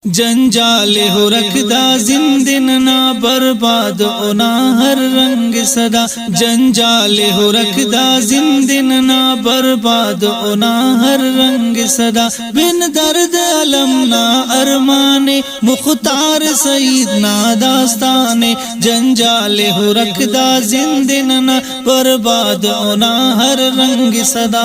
जंजाल हो रखदा जिंदन ना बर्बाद ओना हर रंग सदा। जंजाल हो रखदा जिंदन ना बर्बाद ओना हर रंग सदा। बिन दर्द अलम ना अरमाने मुख्तार सईद ना दास्ताने। जंजाल हो रखदा जिंदन ना बर्बाद ओना हर रंग सदा।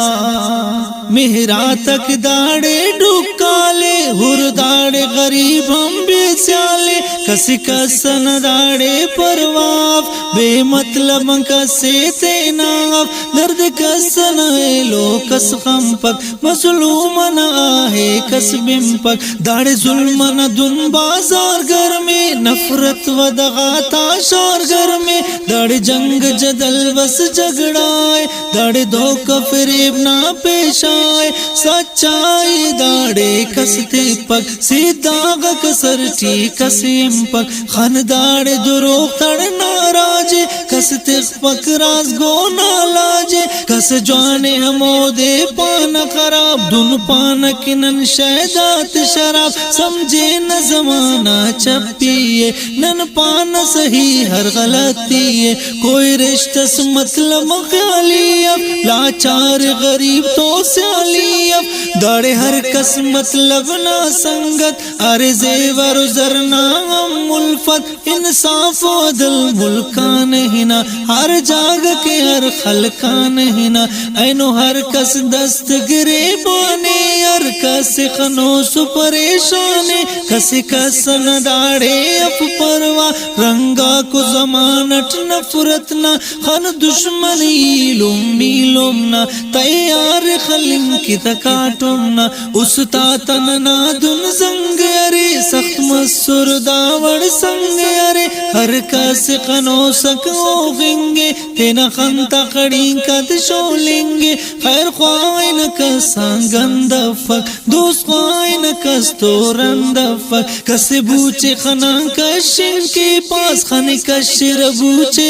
मेहरा तक दाड़े डुकाले हुर दाड़े गरीब हम बेचाले। कसी कसन दाड़े परवाफ बेमतलब कसे तेनाफ। दर्द कसन लो कस खंपक मसलूम न आहे कस बिम्पक। दाड़े जुल्म न दुन बाजार घर में नफरत व दगाता शोर घर में। दाड़े जंग जदल बस झगड़ाए दाड़े धोखा फरेब ना पेश आए। सच्चाई दाड़े कसते पक सीधा कसर ठी कसीम पक। खन दाड़े दुरोग तड़ नाराजे कसते पक राज गो नालाजे। कस जाने हमोदे पान खराब दुन पान किनन शहदात शराब। समझे न जमाना चप्पिए नन पान सही हर गलती है। कोई रिश्तस मतलब ख्याली अब लाचार गरीब तो स्याली अब। दाड़े हर कस मतलब ना संगत अरे जेवर जरना मुल्फत। इंसाफ अदल मुल्का नहीं ना हर जाग के हर खलका नहीं ना। ऐनो हर कस दस्त गिरे बाने हर कस खनोस परेशाने। कसी कस न दाड़े अप परवा रंगा को जमानत नफरत ना। खन दुश्मनी लुम ना तैयार खलिम की तकाटुम ना। उसता तन ना दुन संग अरे सख्त मसुर दावड़ संग अरे। हर कस खनो सको गिंगे तेना खन तकड़ी कद शोलेंगे। खैर ख्वाइन कसा गंदफक दोस्त ख्वाइन कस तो रंदफक। कसे बूचे खना कशिन के पास खन कशिर बूचे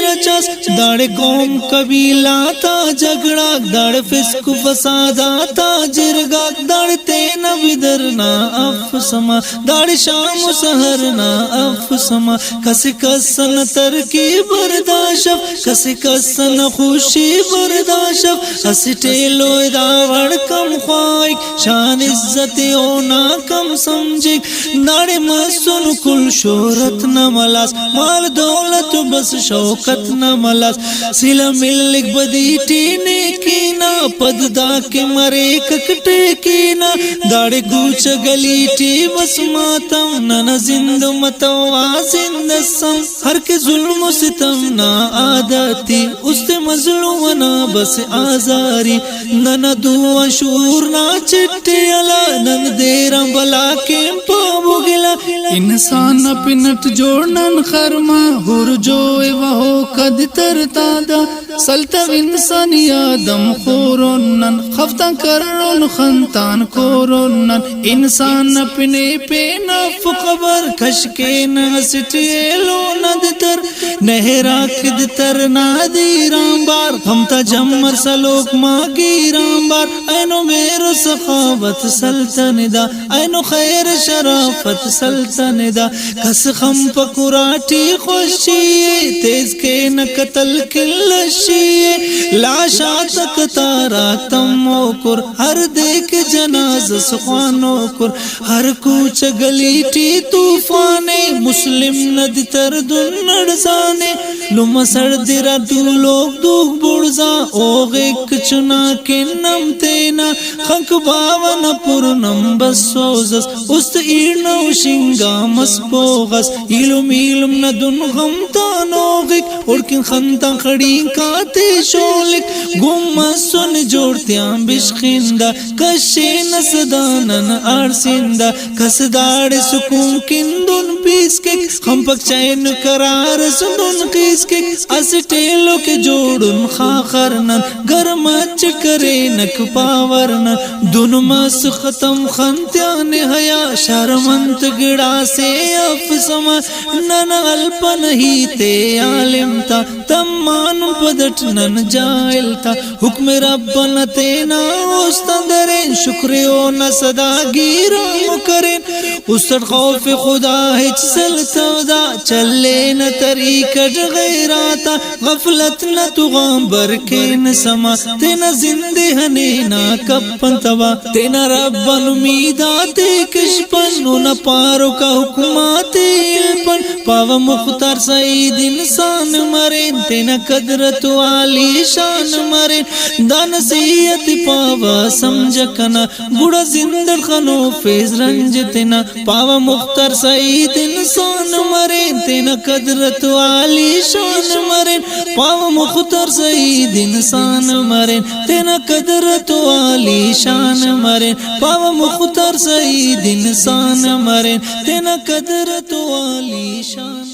रचास। दाड़े कौम कबीला ता झगड़ा दाड़े फिस्क फसादा ता जिरगा। दाड़े तेना बिदर ना अफ समा दाड़े शाम सहर ना अफ समा। कसी कसन तरकी बर्दाशफ कसी कसन खुशी बर्दाशफ। हसी टेलो दावड़ कम ख्वाइक शान इज्जत ओ ना कम समझे। दाड़े मसन कुल शोहरत न मलास माल दौलत बस शौकत न मलास। सिला मिल्लिक बदी टीने की ना पददा के मरे ककटे की ना। दाड़े गूच गली टी बस मातम न जिंद मतवा जिंद सम। हर के जुल्म सितम ना आदती उसते मजलूम ना बस आजारी। न दुआ शूर ना चिट्टे अला नन देरा बला के पाबु गिला। इंसान पिनट जोड़न खरमा हुर जोए वहो कद तरतादा। सल्तव इंसान यादम खोरोनन खफ्ता करन खंतान कोरोनन। इंसान अपने पे नफ खबर कश के नसटेलो नदतर। नहरा किद तर नादी रामबार हम ता जम्मर सलोक मागी रामबार। ऐनो मेरो सखावत सल्तनिदा ऐनो खैर शराफत सल्तनिदा। कस खम पकुराटी खुशिये तेज के न कतल किल्लशिये। लाशा तक तारा तमोकुर हर देख जनाज सुखानो कुर। हर कूच गली टी तूफाने मुस्लिम नदी तर दुन्नड़ जाने। लुम सर्दिरा तू लोग दूग बुड़जा ओगे चुना के नम तेना। खंक बावन पुरनम बसोजस उस्त ईर्नो शिंगा मस्पोगस। इलुम इलुम न दुन गम तानोगिक उड़किन खंता खड़ी काते शोलिक। गुम सुन जोड़त्यां बिश्खिंदा कशे न सदानन आरसिंदा। कस दाड़े सुकून किंदुन पीस के हम पक चैन करार सुन किस के। अस टेलो के जोड़ुन खाखरनन घर मच करे नक पावरन। दुन मस खत्म खंत्यान हया शर्मंत गिड़ा से अफ समा। नन अल्पन ही ते आलिम था तम्मान पदट नन जाइल था। हुक्म रब्बन तेना उस्तंदरें शुक्रियो न सदा गिरो करें। उसर खौफ खुदा हिच सलतवदा चले न तरीकट गैराता गफलत न तु गांबर के न समा तेना जिंदे हने ना कपन तवा तेना रब्बन उम्मीदाते किशपन न पारो का हुक्माते इल्पन पावा मुख्तार सईद इंसान मरे तेना कदरत वाली शान मरे दानसीयत पावा समझ कना गुड़ा जिंदर खनो फेज रंज तेना पावा मुख्तार सईद इंसान मरे तेना कदरत वाली शान मरे पावा मुख्तार सईद इंसान मरे तेना कदरत वाली शान मरे पावा मुख्तार सईद इंसान मरे तेना कदरत वाली शान